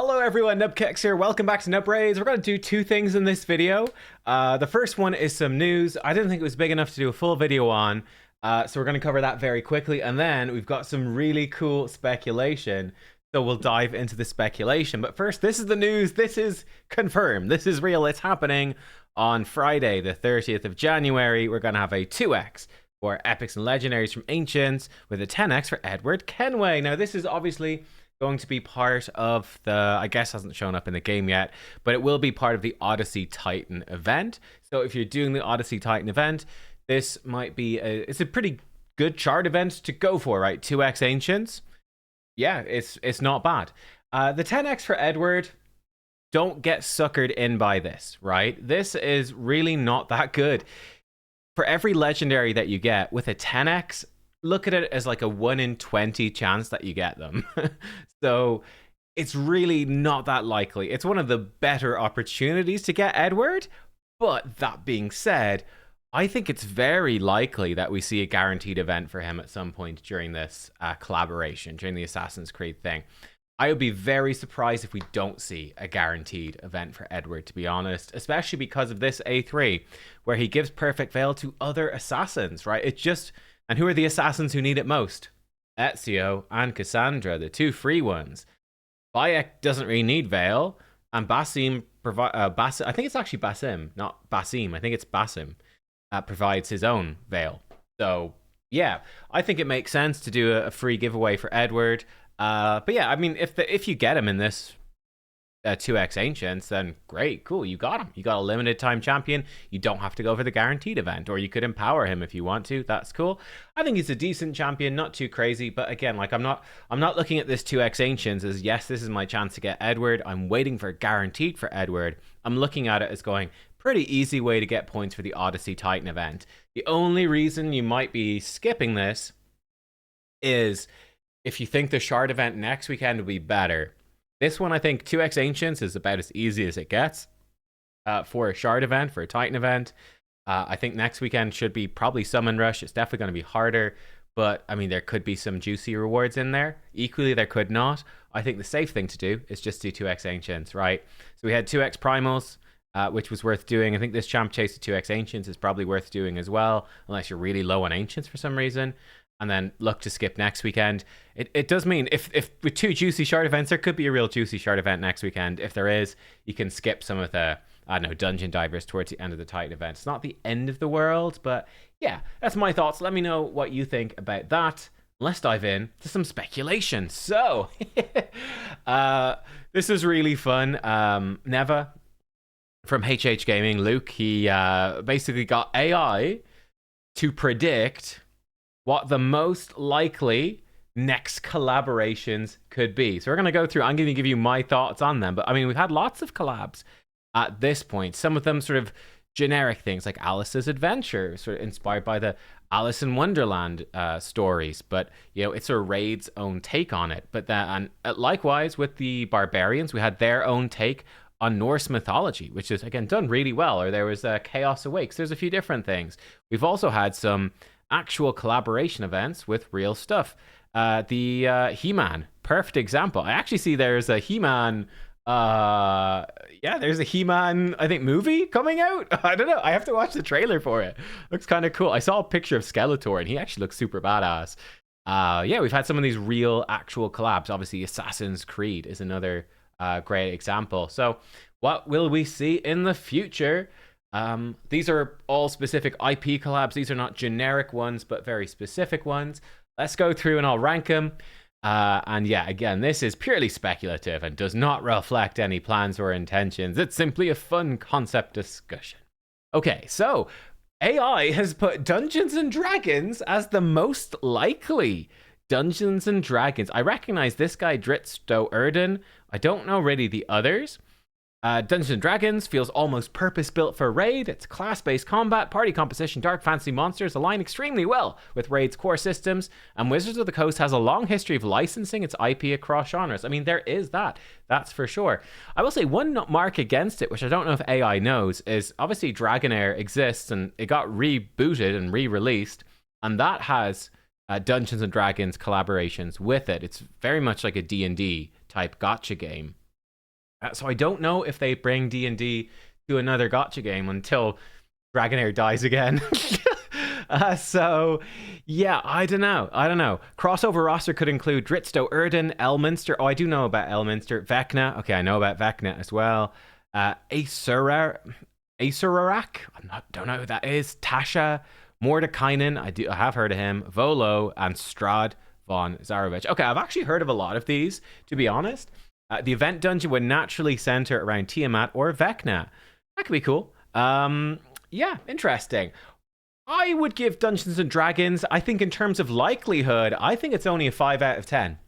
Hello everyone, nubkeks here. Welcome back to Nub Raids. We're going to do two things in this video. The first one is some news. I didn't think it was big enough to do a full video on, so we're going to cover that very quickly. And then we've got some really cool speculation, so we'll dive into the speculation. But first, this is the news. This is confirmed. This is real. It's happening on Friday, the 30th of January. We're going to have a 2x for epics and legendaries from Ancients with a 10x for Edward Kenway. Now, this is obviously going to be part of the, I guess hasn't shown up in the game yet, but it will be part of the Odyssey Titan event. So if you're doing the Odyssey Titan event, this might be it's a pretty good chart event to go for, right? 2x Ancients. Yeah, it's not bad. The 10x for Edward, don't get suckered in by this, right? This is really not that good. For every legendary that you get with a 10x, look at it as like a 1 in 20 chance that you get them. So it's really not that likely. It's one of the better opportunities to get Edward. But that being said, I think it's very likely that we see a guaranteed event for him at some point during this collaboration, during the Assassin's Creed thing. I would be very surprised if we don't see a guaranteed event for Edward, to be honest, especially because of this A3, where he gives Perfect Veil to other assassins, right? It just... And who are the assassins who need it most? Ezio and Cassandra, the two free ones. Bayek doesn't really need Veil, and Basim provides. I think it's actually Basim, not Basim. I think it's Basim provides his own Veil. So yeah, I think it makes sense to do a free giveaway for Edward. But yeah, I mean, if you get him in this 2x Ancients, then great, cool, you got him. You got a limited time champion. You don't have to go for the guaranteed event, or you could empower him if you want to. That's cool. I think he's a decent champion, not too crazy, but again, like I'm not looking at this 2x Ancients as, yes, this is my chance to get Edward. I'm waiting for guaranteed for Edward. I'm looking at it as going, pretty easy way to get points for the Odyssey Titan event. The only reason you might be skipping this is if you think the Shard event next weekend will be better. This one, I think 2x Ancients is about as easy as it gets for a Shard event, for a Titan event. I think next weekend should be probably Summon Rush. It's definitely going to be harder, but I mean, there could be some juicy rewards in there. Equally, there could not. I think the safe thing to do is just do 2x Ancients, right? So we had 2x Primals, which was worth doing. I think this Champ Chase to 2x Ancients is probably worth doing as well, unless you're really low on Ancients for some reason. And then look to skip next weekend. It does mean if with two juicy shard events, there could be a real juicy shard event next weekend. If there is, you can skip some of the, I don't know, dungeon divers towards the end of the Titan event. It's not the end of the world, but yeah, that's my thoughts. Let me know what you think about that. Let's dive in to some speculation. So, this is really fun. Neva from HH Gaming, Luke, he basically got AI to predict what the most likely next collaborations could be. So we're going to go through, I'm going to give you my thoughts on them. But I mean, we've had lots of collabs at this point. Some of them sort of generic things like Alice's Adventure, sort of inspired by the Alice in Wonderland stories. But, you know, it's a Raid's own take on it. But and likewise with the Barbarians, we had their own take on Norse mythology, which is, again, done really well. Or there was Chaos Awakes. There's a few different things. We've also had some actual collaboration events with real stuff. The He-Man, perfect example. I actually see there's a He-Man, there's a He-Man, I think, movie coming out. I don't know. I have to watch the trailer for it. Looks kind of cool. I saw a picture of Skeletor, and he actually looks super badass. Yeah, we've had some of these real, actual collabs. Obviously, Assassin's Creed is another great example. So, what will we see in the future? These are all specific IP collabs. These are not generic ones, but very specific ones. Let's go through and I'll rank them. And yeah, again, this is purely speculative and does not reflect any plans or intentions. It's simply a fun concept discussion. Okay, so AI has put Dungeons and Dragons as the most likely. Dungeons and Dragons. I recognize this guy, Dritsto Erden. I don't know really the others. Dungeons & Dragons feels almost purpose-built for Raid. It's class-based combat, party composition, dark fantasy monsters align extremely well with Raid's core systems, and Wizards of the Coast has a long history of licensing its IP across genres. I mean, there is that. That's for sure. I will say one mark against it, which I don't know if AI knows, is obviously Dragonair exists, and it got rebooted and re-released, and that has Dungeons & Dragons collaborations with it. It's very much like a D&D type gotcha game. So I don't know if they bring D&D to another gotcha game until Dragonair dies again. So, yeah, I don't know. Crossover roster could include Dritsto, Erden, Elminster. Oh, I do know about Elminster. Vecna. Okay, I know about Vecna as well. Aesurak. Don't know who that is. Tasha, Mordekainen. I have heard of him. Volo and Strad von Zarovich. Okay, I've actually heard of a lot of these, to be honest. The event dungeon would naturally center around Tiamat or Vecna. That could be cool. Yeah, interesting. I would give Dungeons and Dragons, I think in terms of likelihood, I think it's only a 5 out of 10.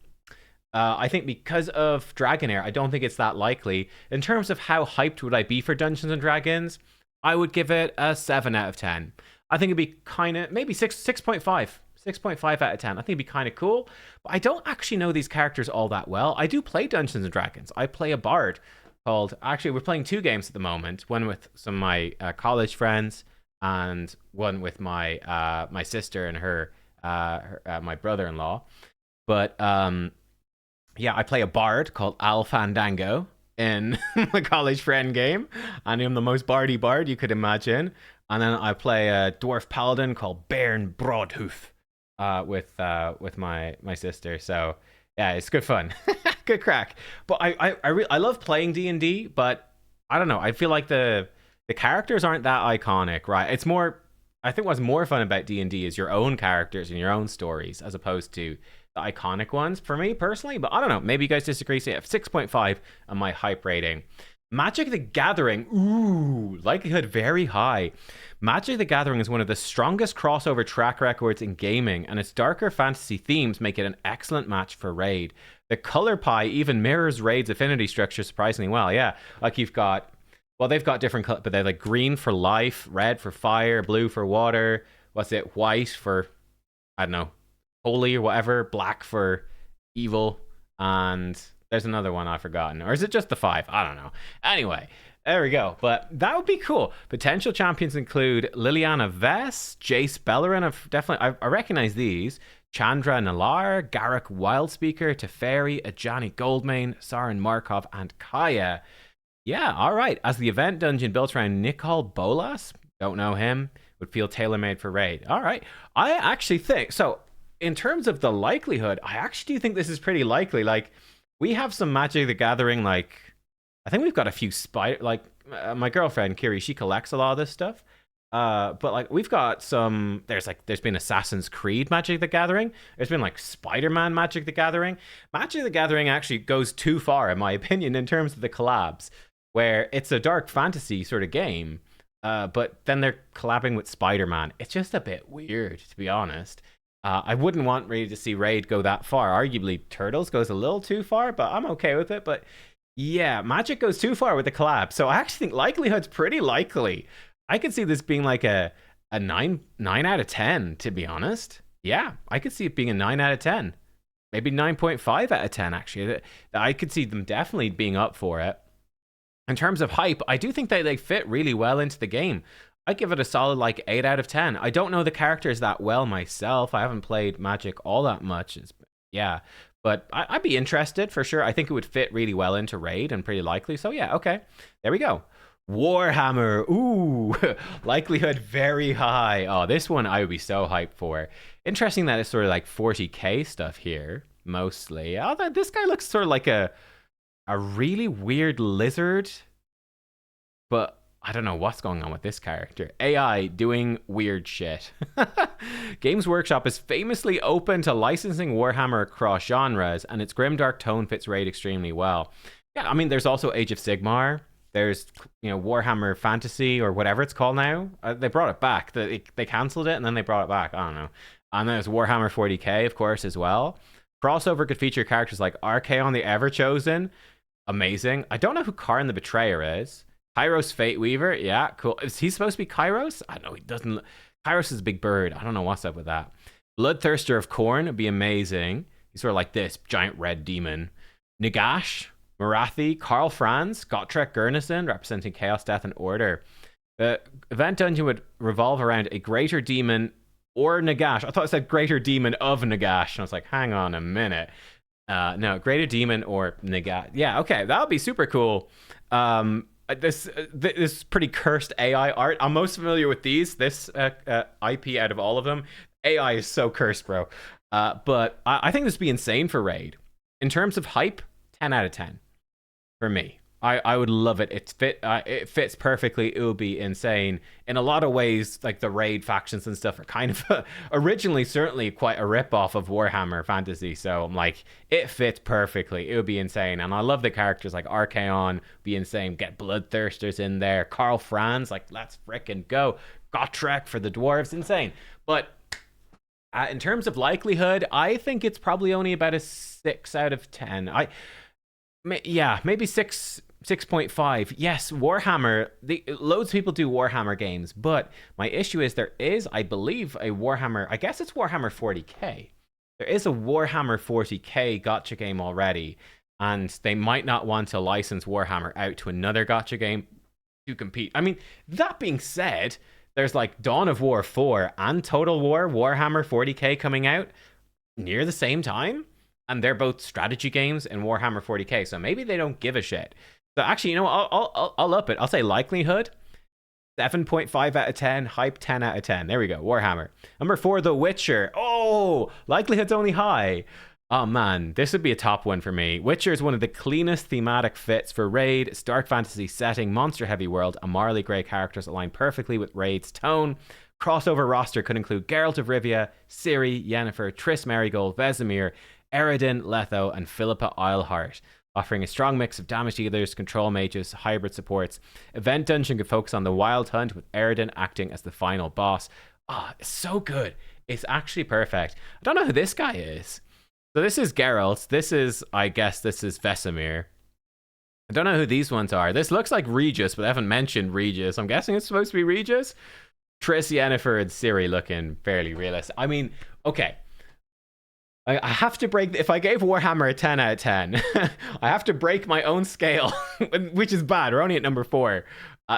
I think because of Dragonair, I don't think it's that likely. In terms of how hyped would I be for Dungeons and Dragons, I would give it a 7 out of 10. I think it'd be kind of, maybe 6.5. 6.5 out of 10. I think it'd be kind of cool. But I don't actually know these characters all that well. I do play Dungeons and Dragons. I play a bard called, actually, we're playing 2 games at the moment. One with some of my college friends, and one with my my sister and my brother-in-law. But yeah, I play a bard called Al Fandango in my college friend game, and I'm the most bardy bard you could imagine. And then I play a dwarf paladin called Bairn Broadhoof with my sister. So yeah, it's good fun, good crack. But I love playing D&D, but I don't know. I feel like the characters aren't that iconic, right? It's more, I think what's more fun about D&D is your own characters and your own stories as opposed to the iconic ones for me personally. But I don't know, maybe you guys disagree. So yeah, 6.5 on my hype rating. Magic the Gathering, ooh, likelihood very high. Magic the Gathering is one of the strongest crossover track records in gaming, and its darker fantasy themes make it an excellent match for Raid. The color pie even mirrors Raid's affinity structure surprisingly well. Yeah, like you've got, well, they've got different colors, but they're like green for life, red for fire, blue for water. What's it? White for, I don't know, holy or whatever. Black for evil. And there's another one I've forgotten. Or is it just the 5? I don't know. Anyway, there we go. But that would be cool. Potential champions include Liliana Vess, Jace Bellerin. I recognize these. Chandra Nalar, Garrick Wildspeaker, Teferi, Ajani Goldmane, Saren Markov, and Kaya. Yeah, all right. As the event dungeon built around Nicole Bolas, don't know him, would feel tailor-made for Raid. All right. I actually think, so in terms of the likelihood, I actually do think this is pretty likely. Like, we have some Magic the Gathering, like, I think we've got a few my girlfriend, Kiri, she collects a lot of this stuff. But like we've got some, there's been Assassin's Creed Magic the Gathering. There's been like Spider-Man Magic the Gathering. Magic the Gathering actually goes too far, in my opinion, in terms of the collabs, where it's a dark fantasy sort of game, but then they're collabing with Spider-Man. It's just a bit weird, to be honest. I wouldn't want really to see Raid go that far. Arguably, Turtles goes a little too far, but I'm okay with it. But yeah, Magic goes too far with the collab. So I actually think likelihood's pretty likely. I could see this being like a 9 out of 10, to be honest. Yeah, I could see it being a 9 out of 10. Maybe 9.5 out of 10, actually. I could see them definitely being up for it. In terms of hype, I do think they fit really well into the game. I give it a solid like 8 out of 10. I don't know the characters that well myself. I haven't played Magic all that much. Yeah, but I'd be interested for sure. I think it would fit really well into Raid and pretty likely. So yeah, okay. There we go. Warhammer. Ooh, likelihood very high. Oh, this one I would be so hyped for. Interesting that it's sort of like 40k stuff here, mostly. Although this guy looks sort of like a really weird lizard, but I don't know what's going on with this character. AI doing weird shit. Games Workshop is famously open to licensing Warhammer across genres, and its grimdark tone fits Raid extremely well. Yeah, I mean, there's also Age of Sigmar. There's, Warhammer Fantasy or whatever it's called now. They brought it back. They canceled it and then they brought it back. I don't know. And then there's Warhammer 40k, of course, as well. Crossover could feature characters like Archaon the Everchosen. Amazing. I don't know who Karn the Betrayer is. Kairos Fate Weaver. Yeah, cool. Is he supposed to be Kairos? I don't know. He doesn't. Kairos is a big bird. I don't know what's up with that. Bloodthirster of Khorne would be amazing. He's sort of like this giant red demon. Nagash, Marathi, Karl Franz, Gotrek Gurnison, representing Chaos, Death, and Order. The event dungeon would revolve around a greater demon or Nagash. I thought it said greater demon of Nagash. And I was like, hang on a minute. No, Greater Demon or Nagat. Yeah, okay, that would be super cool. This pretty cursed AI art. I'm most familiar with this IP out of all of them. AI is so cursed, bro. But I think this would be insane for Raid. In terms of hype, 10 out of 10 for me. I would love it. It fits perfectly. It will be insane in a lot of ways. Like the Raid factions and stuff are kind of originally certainly quite a rip off of Warhammer Fantasy. So I'm like, it fits perfectly. It would be insane, and I love the characters like Archaon. Be insane. Get Bloodthirsters in there. Karl Franz, like let's fricking go. Gotrek for the dwarves, insane. But in terms of likelihood, I think it's probably only about a 6 out of 10. Yeah, maybe 6.5. Yes, Warhammer. Loads of people do Warhammer games, but my issue is there is, I believe, a Warhammer. I guess it's Warhammer 40k. There is a Warhammer 40k gotcha game already, and they might not want to license Warhammer out to another gotcha game to compete. I mean, that being said, there's like Dawn of War 4 and Total War Warhammer 40k coming out near the same time, and they're both strategy games in Warhammer 40k, so maybe they don't give a shit. So actually, you know what? I'll up it. I'll say likelihood 7.5 out of 10, hype 10 out of 10. There we go. Warhammer. Number 4, The Witcher. Oh, likelihood's only high. Oh man, this would be a top one for me. Witcher is one of the cleanest thematic fits for Raid. It's dark fantasy setting, monster heavy world, and morally grey characters align perfectly with Raid's tone. Crossover roster could include Geralt of Rivia, Ciri, Yennefer, Triss Merigold, Vesemir, Eredin, Letho, and Philippa Eilhart, offering a strong mix of damage dealers, control mages, hybrid supports. Event Dungeon could focus on the Wild Hunt, with Eredin acting as the final boss. It's so good. It's actually perfect. I don't know who this guy is. So this is Geralt. I guess this is Vesemir. I don't know who these ones are. This looks like Regis, but I haven't mentioned Regis. I'm guessing it's supposed to be Regis. Triss, Yennefer, and Ciri looking fairly realistic. I mean, okay. I have to break. If I gave Warhammer a 10 out of 10, I have to break my own scale, which is bad. We're only at number 4.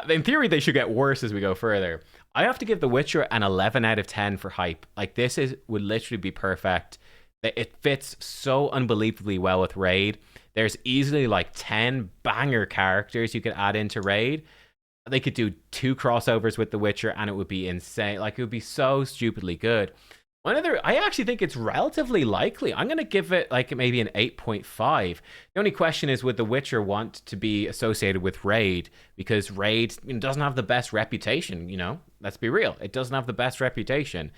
In theory, they should get worse as we go further. I have to give The Witcher an 11 out of 10 for hype. Like, would literally be perfect. It fits so unbelievably well with Raid. There's easily like 10 banger characters you could add into Raid. They could do 2 crossovers with The Witcher, and it would be insane. Like, it would be so stupidly good. I actually think it's relatively likely. I'm going to give it like maybe an 8.5. The only question is, would The Witcher want to be associated with Raid? Because Raid doesn't have the best reputation, Let's be real. It doesn't have the best reputation.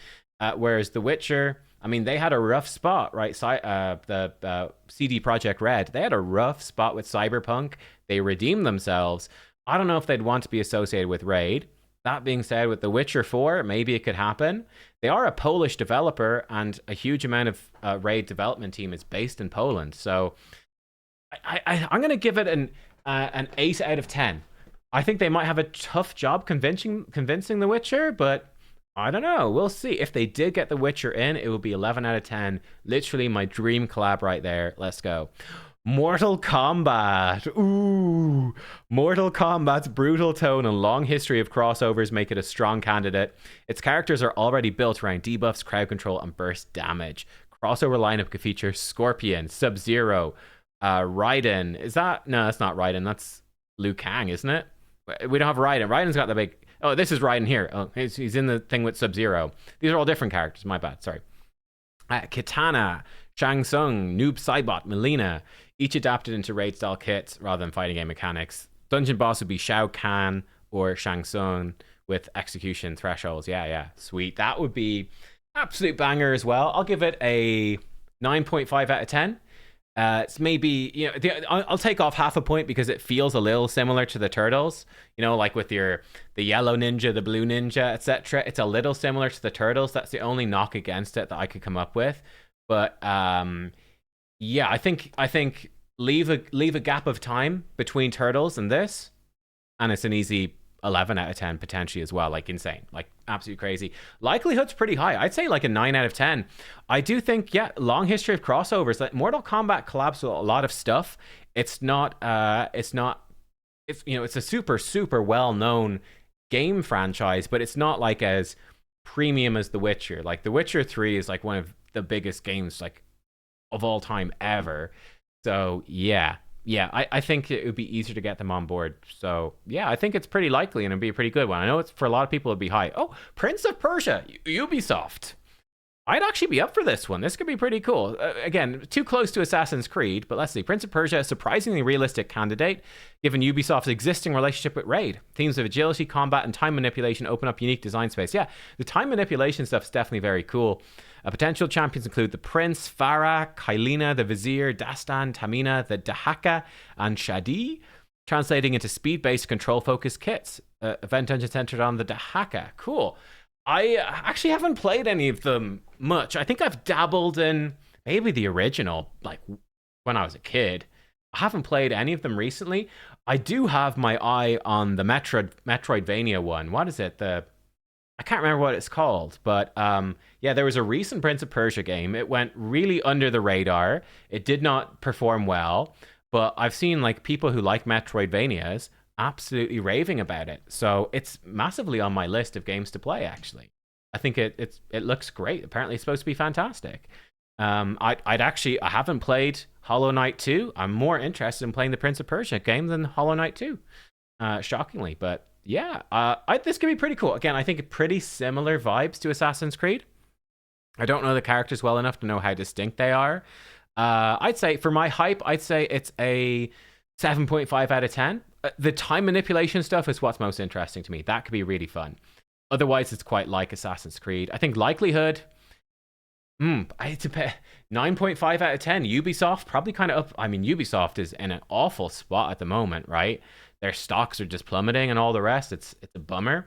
Whereas The Witcher, I mean, they had a rough spot, right? The CD Projekt Red, they had a rough spot with Cyberpunk. They redeemed themselves. I don't know if they'd want to be associated with Raid. That being said, with The Witcher 4, maybe it could happen. They are a Polish developer, and a huge amount of Raid development team is based in Poland. So I'm going to give it an 8 out of 10. I think they might have a tough job convincing The Witcher, but I don't know. We'll see. If they did get The Witcher in, it would be 11 out of 10. Literally my dream collab right there. Let's go. Mortal Kombat. Ooh. Mortal Kombat's brutal tone and long history of crossovers make it a strong candidate. Its characters are already built around debuffs, crowd control, and burst damage. Crossover lineup could feature Scorpion, Sub-Zero, Raiden. No, that's not Raiden. That's Liu Kang, isn't it? We don't have Raiden. Raiden's got the big... Oh, this is Raiden here. Oh, he's in the thing with Sub-Zero. These are all different characters. My bad. Sorry. Kitana, Shang Tsung, Noob Saibot, Melina, each adapted into raid-style kits rather than fighting game mechanics. Dungeon boss would be Shao Kahn or Shang Tsung with execution thresholds. Yeah, sweet. That would be absolute banger as well. I'll give it a 9.5 out of 10. It's maybe, I'll take off half a point because it feels a little similar to the Turtles. Like with the yellow ninja, the blue ninja, etc. It's a little similar to the Turtles. That's the only knock against it that I could come up with. But yeah, I think leave a gap of time between Turtles and this, and it's an easy 11 out of 10 potentially as well. Like insane, like absolutely crazy. Likelihood's pretty high. I'd say like a 9 out of 10. I do think, yeah, long history of crossovers. Like Mortal Kombat collabs with a lot of stuff. It's a super well known game franchise, but it's not like as premium as The Witcher. Like The Witcher 3 is like one of the biggest games like of all time ever. So yeah, I think it would be easier to get them on board. So yeah, I think it's pretty likely and it'd be a pretty good one. I know it's for a lot of people it'd be high. Oh, Prince of Persia, Ubisoft. I'd actually be up for this one. This could be pretty cool. Again, too close to Assassin's Creed, but let's see. Prince of Persia, a surprisingly realistic candidate, given Ubisoft's existing relationship with Raid. Themes of agility, combat, and time manipulation open up unique design space. Yeah, the time manipulation stuff is definitely very cool. Potential champions include the Prince, Farah, Kailina, the Vizier, Dastan, Tamina, the Dahaka, and Shadi, translating into speed-based control-focused kits. Event engine centered on the Dahaka. Cool. I actually haven't played any of them much. I think I've dabbled in maybe the original, like when I was a kid. I haven't played any of them recently. I do have my eye on the Metroidvania one. What is it? I can't remember what it's called, but yeah, there was a recent Prince of Persia game. It went really under the radar. It did not perform well, but I've seen like people who like Metroidvanias absolutely raving about it. So it's massively on my list of games to play. Actually, I think it looks great. Apparently, it's supposed to be fantastic. I haven't played Hollow Knight 2. I'm more interested in playing the Prince of Persia game than Hollow Knight 2. Shockingly, but yeah, this could be pretty cool. Again, I think pretty similar vibes to Assassin's Creed. I don't know the characters well enough to know how distinct they are. I'd say for my hype, I'd say it's a 7.5 out of 10. The time manipulation stuff is what's most interesting to me. That could be really fun. Otherwise, it's quite like Assassin's Creed. I think likelihood, it's a 9.5 out of 10. Ubisoft, probably kind of up. I mean, Ubisoft is in an awful spot at the moment, right? Their stocks are just plummeting and all the rest. It's a bummer.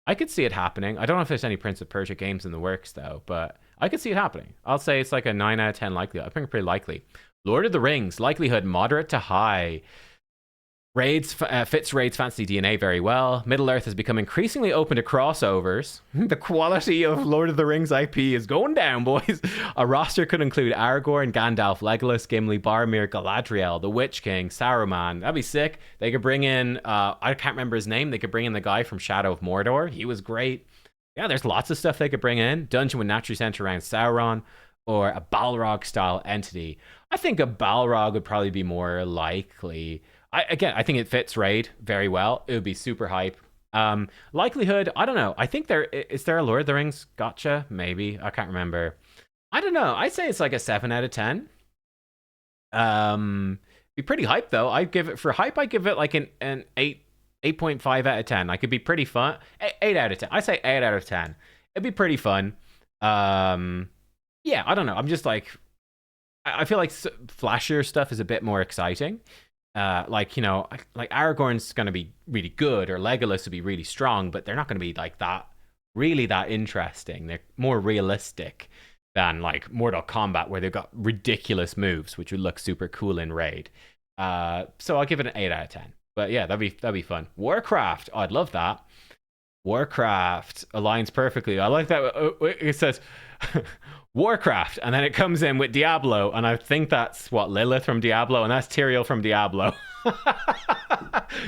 I could see it happening. I don't know if there's any Prince of Persia games in the works, though, but I could see it happening. I'll say it's like a 9 out of 10 likelihood. I think it's pretty likely. Lord of the Rings, likelihood moderate to high. Raids fits Raid's fantasy DNA very well. Middle-earth has become increasingly open to crossovers. The quality of Lord of the Rings IP is going down, boys. A roster could include Aragorn, Gandalf, Legolas, Gimli, Boromir, Galadriel, the Witch King, Saruman. That'd be sick. They could bring in, I can't remember his name. They could bring in the guy from Shadow of Mordor. He was great. Yeah, there's lots of stuff they could bring in. Dungeon would naturally center around Sauron or a Balrog-style entity. I think a Balrog would probably be more likely. I think it fits Raid very well. It would be super hype. Likelihood, I don't know. I think is there a Lord of the Rings gotcha? Maybe. I can't remember. I don't know. I'd say it's like a 7 out of 10. Be pretty hype though. I'd give it like an 8.5 out of 10. I could be pretty fun. 8 out of 10. I say 8 out of 10. It'd be pretty fun. Yeah, I don't know. I'm just like, I feel like flashier stuff is a bit more exciting. Like Aragorn's going to be really good, or Legolas would be really strong, but they're not going to be like that, really that interesting. They're more realistic than like Mortal Kombat, where they've got ridiculous moves, which would look super cool in Raid. So I'll give it an 8 out of 10. But yeah, that'd be fun. Warcraft, I'd love that. Warcraft aligns perfectly. I like that. It says Warcraft, and then it comes in with Diablo, and I think that's what, Lilith from Diablo, and that's Tyrael from Diablo.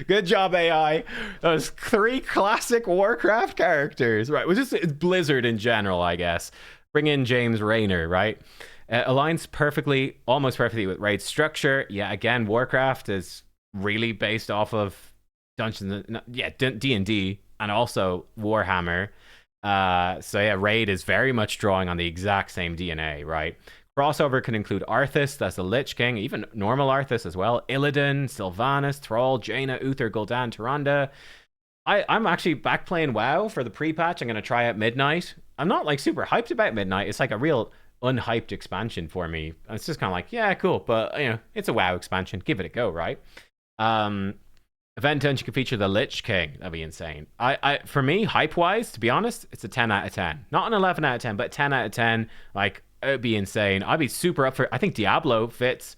Good job, AI. Those 3 classic Warcraft characters, right? It's Blizzard in general, I guess. Bring in James Rayner, right? Aligns perfectly, almost perfectly with Raid structure. Yeah, again, Warcraft is really based off of D&D, and also Warhammer. So yeah, Raid is very much drawing on the exact same DNA, right? Crossover can include Arthas, that's the Lich King, even normal Arthas as well. Illidan, Sylvanas, Thrall, Jaina, Uther, Gul'dan, Tyrande. I'm actually back playing WoW for the pre-patch. I'm going to try out Midnight. I'm not like super hyped about Midnight. It's like a real unhyped expansion for me. It's just kind of like, yeah, cool, but you know, it's a WoW expansion. Give it a go, right? Event Dungeon could feature the Lich King. That'd be insane. For me, hype-wise, to be honest, it's a 10 out of 10. Not an 11 out of 10, but 10 out of 10. Like, it'd be insane. I'd be super up for it. I think Diablo fits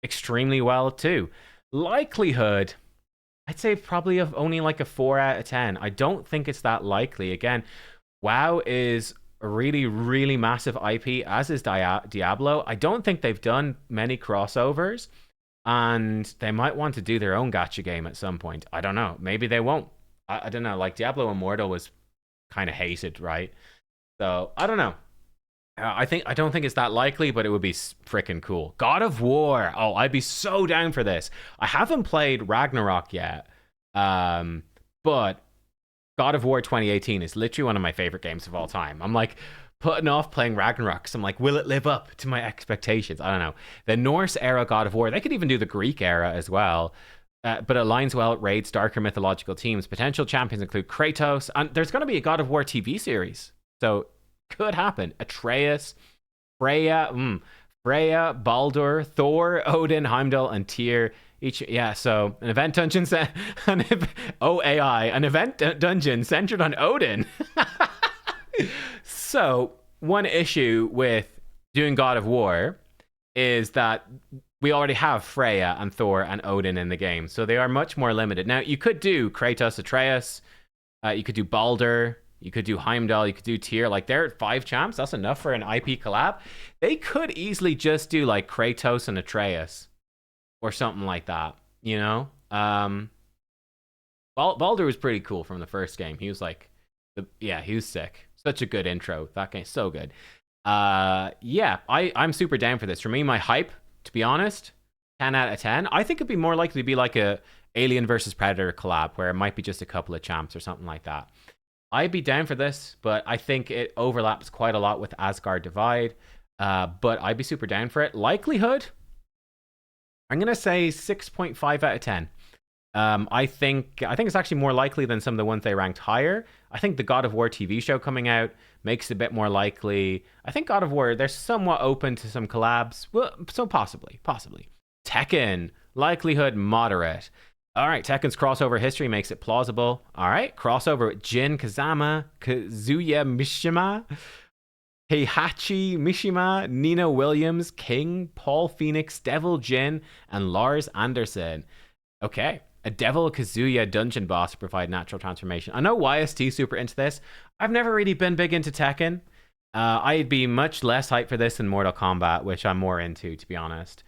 extremely well, too. Likelihood, I'd say probably only like a 4 out of 10. I don't think it's that likely. Again, WoW is a really, really massive IP, as is Diablo. I don't think they've done many crossovers. And they might want to do their own gacha game at some point. I don't know. Maybe they won't. I don't know. Like Diablo Immortal was kind of hated, right? So I don't know. I don't think it's that likely, but it would be freaking cool. God of War. Oh, I'd be so down for this. I haven't played Ragnarok yet, but God of War 2018 is literally one of my favorite games of all time. I'm like putting off playing Ragnarok. So I'm like, will it live up to my expectations? I don't know. The Norse era God of War. They could even do the Greek era as well. But it aligns well with Raid's darker mythological themes. Potential champions include Kratos, and there's going to be a God of War TV series. So could happen. Atreus, Freya, Baldur, Thor, Odin, Heimdall, and Tyr. Each, yeah. So an event dungeon an event dungeon centered on Odin. So one issue with doing God of War is that we already have Freya and Thor and Odin in the game, so they are much more limited. Now you could do Kratos, Atreus, you could do Baldur. You could do Heimdall, you could do Tyr. Like, they're 5 champs. That's enough for an IP collab. They could easily just do, like, Kratos and Atreus. Or something like that, you know? Baldur was pretty cool from the first game. He was, like... he was sick. Such a good intro. That game's so good. Yeah, I'm super down for this. For me, my hype, to be honest, 10 out of 10. I think it'd be more likely to be, like, a Alien versus Predator collab, where it might be just a couple of champs or something like that. I'd be down for this, but I think it overlaps quite a lot with Asgard Divide. But I'd be super down for it. Likelihood, I'm gonna say 6.5 out of 10. I think it's actually more likely than some of the ones they ranked higher. I think the God of War TV show coming out makes it a bit more likely. I think God of War, they're somewhat open to some collabs. Well, so possibly. Tekken, likelihood moderate. All right, Tekken's crossover history makes it plausible. All right, crossover with Jin Kazama, Kazuya Mishima, Heihachi Mishima, Nina Williams, King, Paul Phoenix, Devil Jin, and Lars Anderson. Okay, a Devil Kazuya dungeon boss to provide natural transformation. I know YST super into this. I've never really been big into Tekken. I'd be much less hyped for this than Mortal Kombat, which I'm more into, to be honest.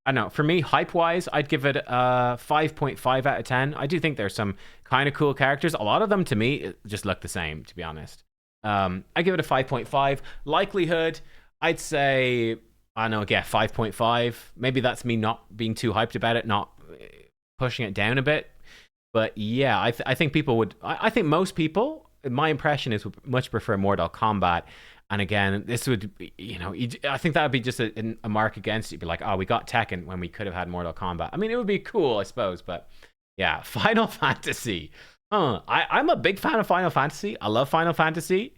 I don't know. For me, hype-wise, I'd give it a 5.5 out of 10. I do think there's some kind of cool characters. A lot of them, to me, just look the same, to be honest. I give it a 5.5. Likelihood, I'd say, I don't know, again, 5.5. Maybe that's me not being too hyped about it, not pushing it down a bit. But yeah, I think people would... I think most people, my impression is, would much prefer Mortal Kombat. And again, this would be, I think that would be just a mark against it. You'd be like, oh, we got Tekken when we could have had Mortal Kombat. I mean, it would be cool, I suppose. But yeah, Final Fantasy. I'm a big fan of Final Fantasy. I love Final Fantasy.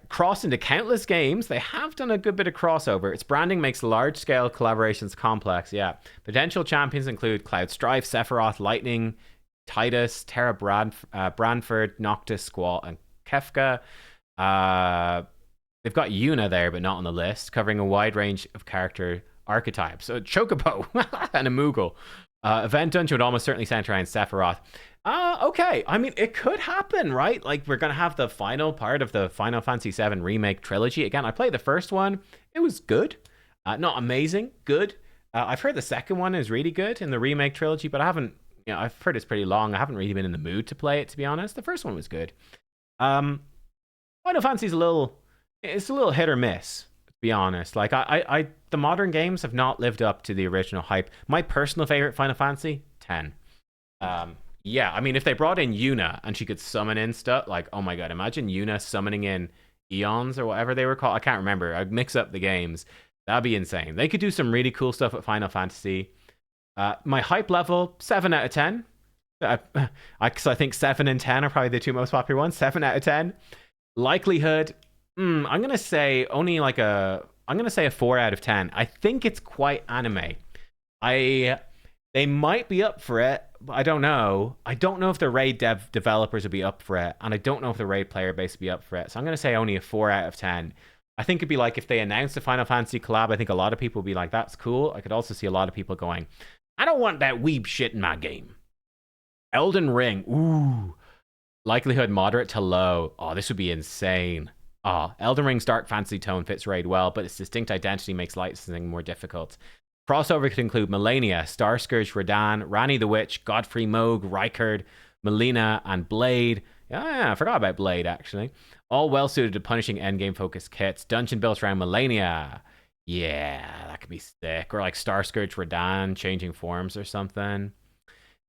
Crossed into countless games, they have done a good bit of crossover. Its branding makes large-scale collaborations complex, yeah. Potential champions include Cloud Strife, Sephiroth, Lightning, Titus, Terra Branford, Noctis, Squall, and Kefka. They've got Yuna there, but not on the list, covering a wide range of character archetypes. So Chocobo and a Moogle. Event Dungeon would almost certainly center around Sephiroth. Okay. I mean, it could happen, right? Like, we're going to have the final part of the Final Fantasy VII Remake trilogy. Again, I played the first one. It was good. Not amazing. Good. I've heard the second one is really good in the Remake trilogy, but I haven't, I've heard it's pretty long. I haven't really been in the mood to play it, to be honest. The first one was good. Final Fantasy's a little hit or miss, to be honest. Like, the modern games have not lived up to the original hype. My personal favorite Final Fantasy, 10. Yeah, I mean, if they brought in Yuna and she could summon in stuff, like, oh my god, imagine Yuna summoning in Eons or whatever they were called. I can't remember. I'd mix up the games. That'd be insane. They could do some really cool stuff with Final Fantasy. My hype level, 7 out of 10. Because I think 7 and 10 are probably the two most popular ones. 7 out of 10. Likelihood, I'm going to say a 4 out of 10. I think it's quite anime. They might be up for it, but I don't know. I don't know if the Raid developers would be up for it, and I don't know if the Raid player base would be up for it. So I'm going to say only a 4 out of 10. I think it'd be like if they announced a Final Fantasy collab, I think a lot of people would be like, that's cool. I could also see a lot of people going, I don't want that weeb shit in my game. Elden Ring, ooh. Likelihood moderate to low. Oh, this would be insane. Elden Ring's dark fantasy tone fits Raid well, but its distinct identity makes licensing more difficult. Crossover could include Melania, Starscourge Radahn, Rani the Witch, Godfrey Moog, Rykard, Melina, and Blade. Yeah, I forgot about Blade, actually. All well suited to punishing endgame focused kits. Dungeon built around Melania. Yeah, that could be sick. Or like Starscourge Radan changing forms or something.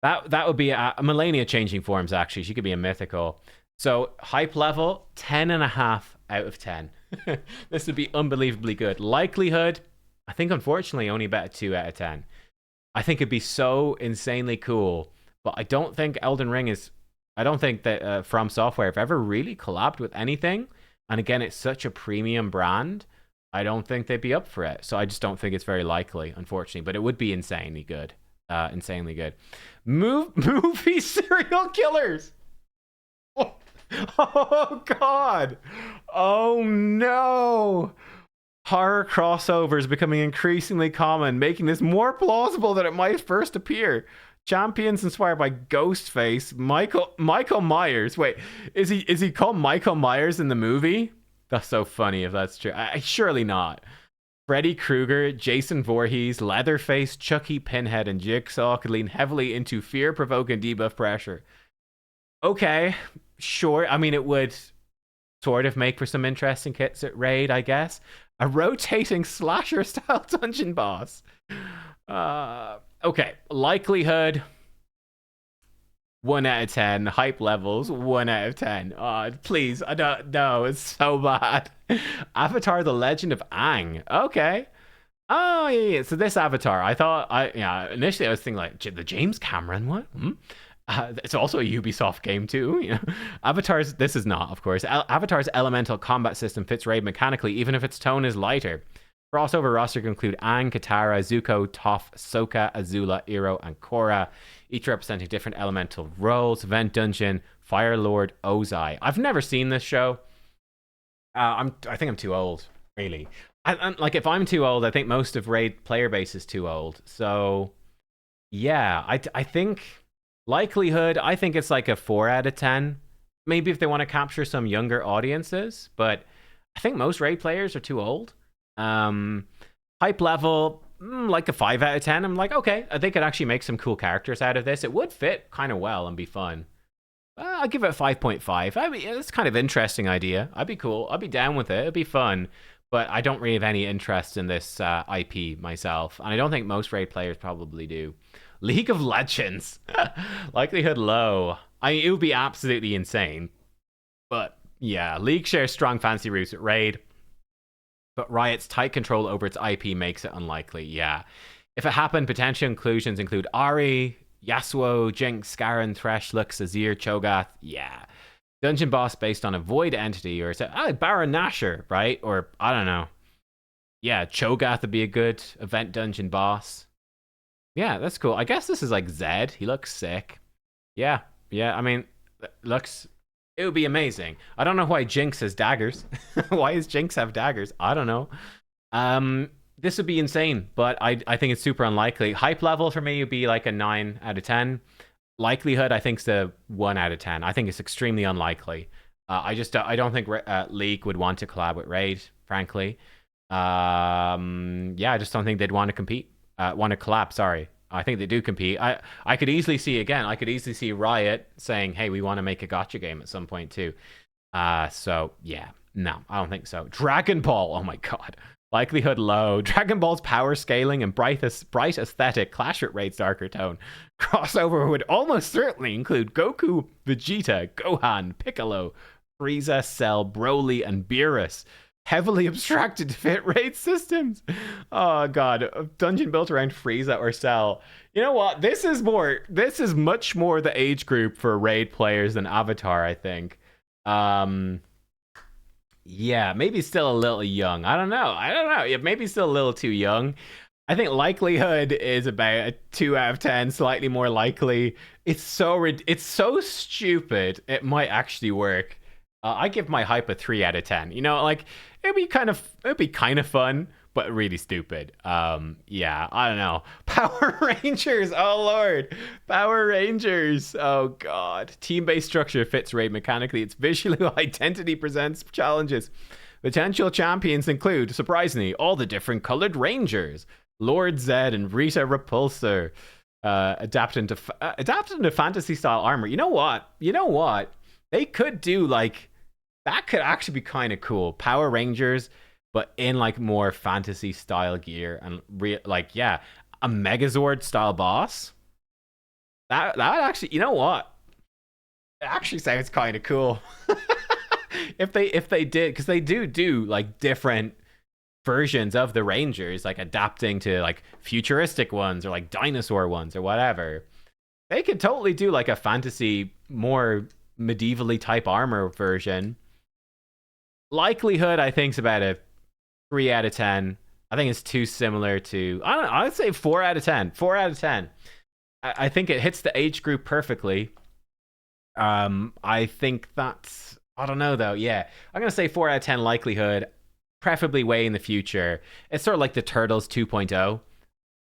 That would be a Melania changing forms, actually. She could be a mythical. So, hype level, 10.5 out of 10. This would be unbelievably good. Likelihood, I think, unfortunately, only about a 2 out of 10. I think it'd be so insanely cool. But I don't think Elden Ring is... I don't think that From Software have ever really collabed with anything. And again, it's such a premium brand. I don't think they'd be up for it. So I just don't think it's very likely, unfortunately. But it would be insanely good. Insanely good. Movie serial killers. Oh, God. Oh, no. Horror crossovers becoming increasingly common, making this more plausible than it might first appear. Champions inspired by Ghostface, Michael Myers. Wait, is he called Michael Myers in the movie? That's so funny if that's true. Surely not. Freddy Krueger, Jason Voorhees, Leatherface, Chucky, Pinhead, and Jigsaw could lean heavily into fear-provoking debuff pressure. Okay, sure. I mean, it would sort of make for some interesting kits at Raid, I guess. A rotating slasher-style dungeon boss. Okay, likelihood, 1 out of 10. Hype levels, 1 out of 10. Please, I don't know. It's so bad. Avatar: The Legend of Aang. Okay. Oh, yeah. So this Avatar, initially I was thinking like, the James Cameron one? It's also a Ubisoft game too. You know? Avatar's, this is not, of course. Avatar's elemental combat system fits Raid mechanically, even if its tone is lighter. Crossover roster can include Aang, Katara, Zuko, Toph, Sokka, Azula, Iroh, and Korra, each representing different elemental roles. Vent Dungeon, Fire Lord, Ozai. I've never seen this show. I think I'm too old, really. Like, if I'm too old, I think most of Raid player base is too old. So, yeah, I think likelihood, I think it's like a 4 out of 10. Maybe if they want to capture some younger audiences, but I think most Raid players are too old. Hype level, like a 5 out of 10. I'm like, okay, they could actually make some cool characters out of this. It would fit kind of well and be fun. I'll give it a 5.5. I mean, it's kind of interesting idea. I'd be cool. I'd be down with it. It'd be fun. But I don't really have any interest in this IP myself. And I don't think most Raid players probably do. League of Legends. Likelihood low. It would be absolutely insane. But yeah, League shares strong fantasy roots at Raid. But Riot's tight control over its IP makes it unlikely. Yeah. If it happened, potential inclusions include Ahri, Yasuo, Jinx, Scarron, Thresh, Lux, Azir, Cho'Gath. Yeah. Dungeon boss based on a void entity, or Baron Nashor, right? Or I don't know. Yeah, Cho'Gath would be a good event dungeon boss. Yeah, that's cool. I guess this is like Zed. He looks sick. Yeah. I mean, it would be amazing. I don't know why Jinx has daggers. Why does Jinx have daggers? I don't know. This would be insane, but I think it's super unlikely. Hype level for me would be like a 9 out of 10. Likelihood, I think, is a 1 out of 10. I think it's extremely unlikely. I don't think League would want to collab with Raid, frankly. I just don't think they'd want to collab, sorry. I think they do compete. I could easily see Riot saying, hey, we want to make a gacha game at some point too. So yeah, no, I don't think so. Dragon Ball, oh my god. Likelihood low. Dragon Ball's power scaling and bright aesthetic clash with Raid's darker tone. Crossover would almost certainly include Goku, Vegeta, Gohan, Piccolo, Frieza, Cell, Broly, and Beerus. Heavily abstracted to fit Raid systems. Oh god, a dungeon built around Frieza or Cell. You know what? This is much more the age group for Raid players than Avatar, I think. Yeah, maybe still a little young. I don't know. Yeah, maybe still a little too young. I think likelihood is about a 2 out of 10, slightly more likely. It's so stupid. It might actually work. I give my hype a 3 out of 10. You know, like it'd be kind of fun, but really stupid. Yeah, I don't know. Power Rangers. Oh lord, Power Rangers. Oh god. Team-based structure fits Raid mechanically. Its visual identity presents challenges. Potential champions include, surprisingly, all the different colored Rangers. Lord Zed and Rita Repulsor. Adapting to fantasy style armor. You know what? they could do like that. Could actually be kind of cool. Power Rangers, but in like more fantasy style gear and like yeah, a Megazord style boss. That actually, you know what? It actually sounds kind of cool. if they did, because they do like different versions of the Rangers, like adapting to like futuristic ones or like dinosaur ones or whatever. They could totally do like a fantasy, more medievally type armor version. Likelihood, I think, is about a 3 out of 10. I think it's too similar to, I don't know, I'd say 4 out of 10. 4 out of 10. I think it hits the age group perfectly. I think that's, I don't know though. Yeah, I'm gonna say 4 out of 10 likelihood, preferably way in the future. It's sort of like the Turtles 2.0.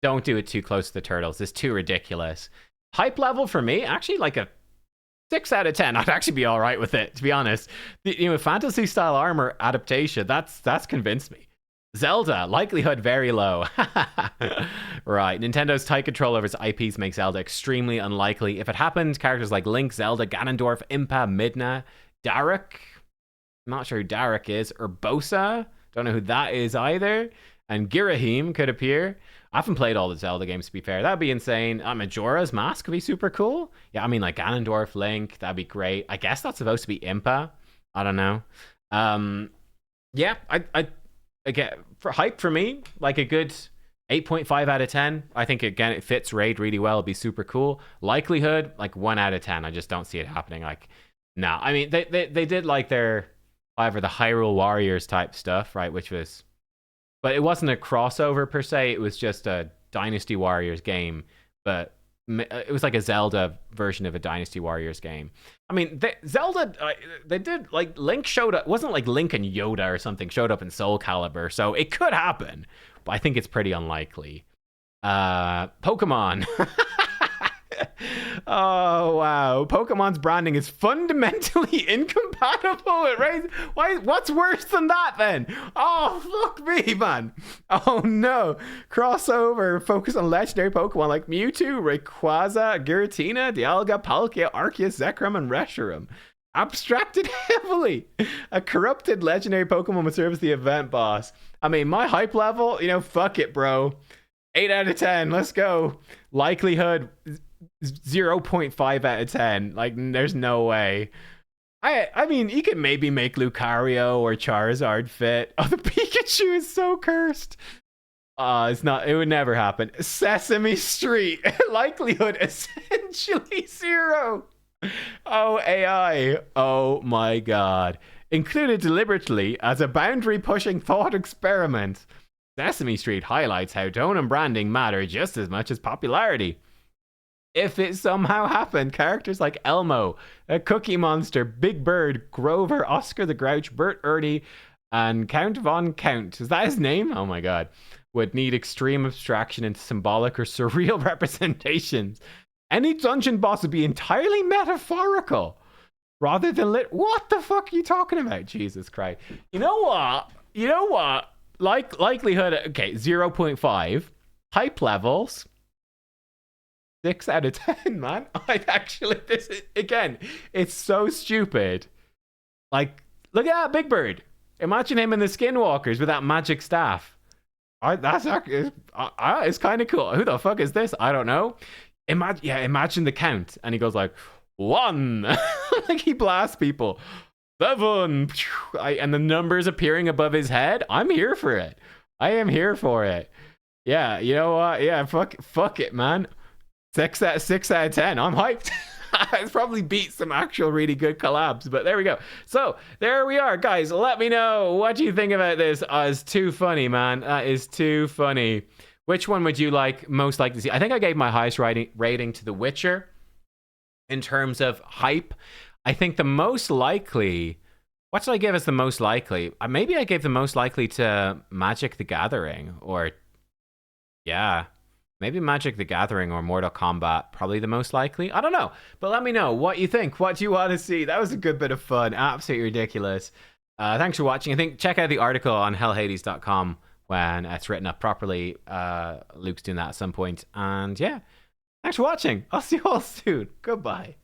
Don't do it too close to the Turtles. It's too ridiculous. Hype level for me, actually like a 6 out of 10. I'd actually be all right with it, to be honest. You know, fantasy style armor adaptation, that's convinced me. Zelda, likelihood very low. Right, Nintendo's tight control over its IPs makes Zelda extremely unlikely. If it happened, characters like Link, Zelda, Ganondorf, Impa, Midna, Daruk, I'm not sure who Daruk is, Urbosa, don't know who that is either, and Girahim could appear. I haven't played all the Zelda games, to be fair. That'd be insane. Majora's Mask could be super cool. Yeah, I mean, like Ganondorf, Link, that'd be great. I guess that's supposed to be Impa. I don't know. Yeah, I get for hype for me, like a good 8.5 out of 10. I think again it fits Raid really well. It'd be super cool. Likelihood, like 1 out of 10. I just don't see it happening. Like, no. I mean, they did like their the Hyrule Warriors type stuff, right? Which was, but it wasn't a crossover per se. It was just a Dynasty Warriors game, but it was like a Zelda version of a Dynasty Warriors game. I mean, Zelda, they did, like, Link showed up. It wasn't like Link and Yoda or something showed up in Soul Calibur, so it could happen, but I think it's pretty unlikely. Pokemon. Oh, wow. Pokemon's branding is fundamentally incompatible with Raid. What's worse than that, then? Oh, fuck me, man. Oh, no. Crossover. Focus on legendary Pokemon like Mewtwo, Rayquaza, Giratina, Dialga, Palkia, Arceus, Zekrom, and Reshiram. Abstracted heavily. A corrupted legendary Pokemon would serve as the event boss. I mean, my hype level, you know, fuck it, bro. 8 out of 10. Let's go. Likelihood 0.5 out of 10. Like, there's no way. I mean, you could maybe make Lucario or Charizard fit. Oh, the Pikachu is so cursed. It's not, it would never happen. Sesame Street. Likelihood essentially 0. Oh, AI. Oh my god. Included deliberately as a boundary-pushing thought experiment. Sesame Street highlights how tone and branding matter just as much as popularity. If it somehow happened, characters like Elmo, a Cookie Monster, Big Bird, Grover, Oscar the Grouch, Bert Ernie, and Count Von Count, is that his name? Oh my god. Would need extreme abstraction into symbolic or surreal representations. Any dungeon boss would be entirely metaphorical rather than What the fuck are you talking about? Jesus Christ. You know what? Likelihood, okay, 0.5. Hype levels, 6 out of 10, man. This is, again, it's so stupid. Like, look at that Big Bird. Imagine him in the Skinwalkers with that magic staff. It's kind of cool. Who the fuck is this? I don't know. Imagine the count. And he goes like, 1. Like he blasts people. 7. And the numbers appearing above his head. I'm here for it. I am here for it. Yeah, you know what? Yeah, fuck it, man. 6 out of 10. I'm hyped. It's probably beat some actual really good collabs, but there we go. So there we are, guys. Let me know what you think about this. It's too funny, man. That is too funny. Which one would you most like to see? I think I gave my highest rating to The Witcher in terms of hype. I think the most likely. What should I give as the most likely? Maybe I gave the most likely to Magic the Gathering, or yeah. Maybe Magic the Gathering or Mortal Kombat, probably the most likely. I don't know. But let me know what you think. What do you want to see? That was a good bit of fun. Absolutely ridiculous. Thanks for watching. I think check out the article on hellhades.com when it's written up properly. Luke's doing that at some point. And yeah, thanks for watching. I'll see you all soon. Goodbye.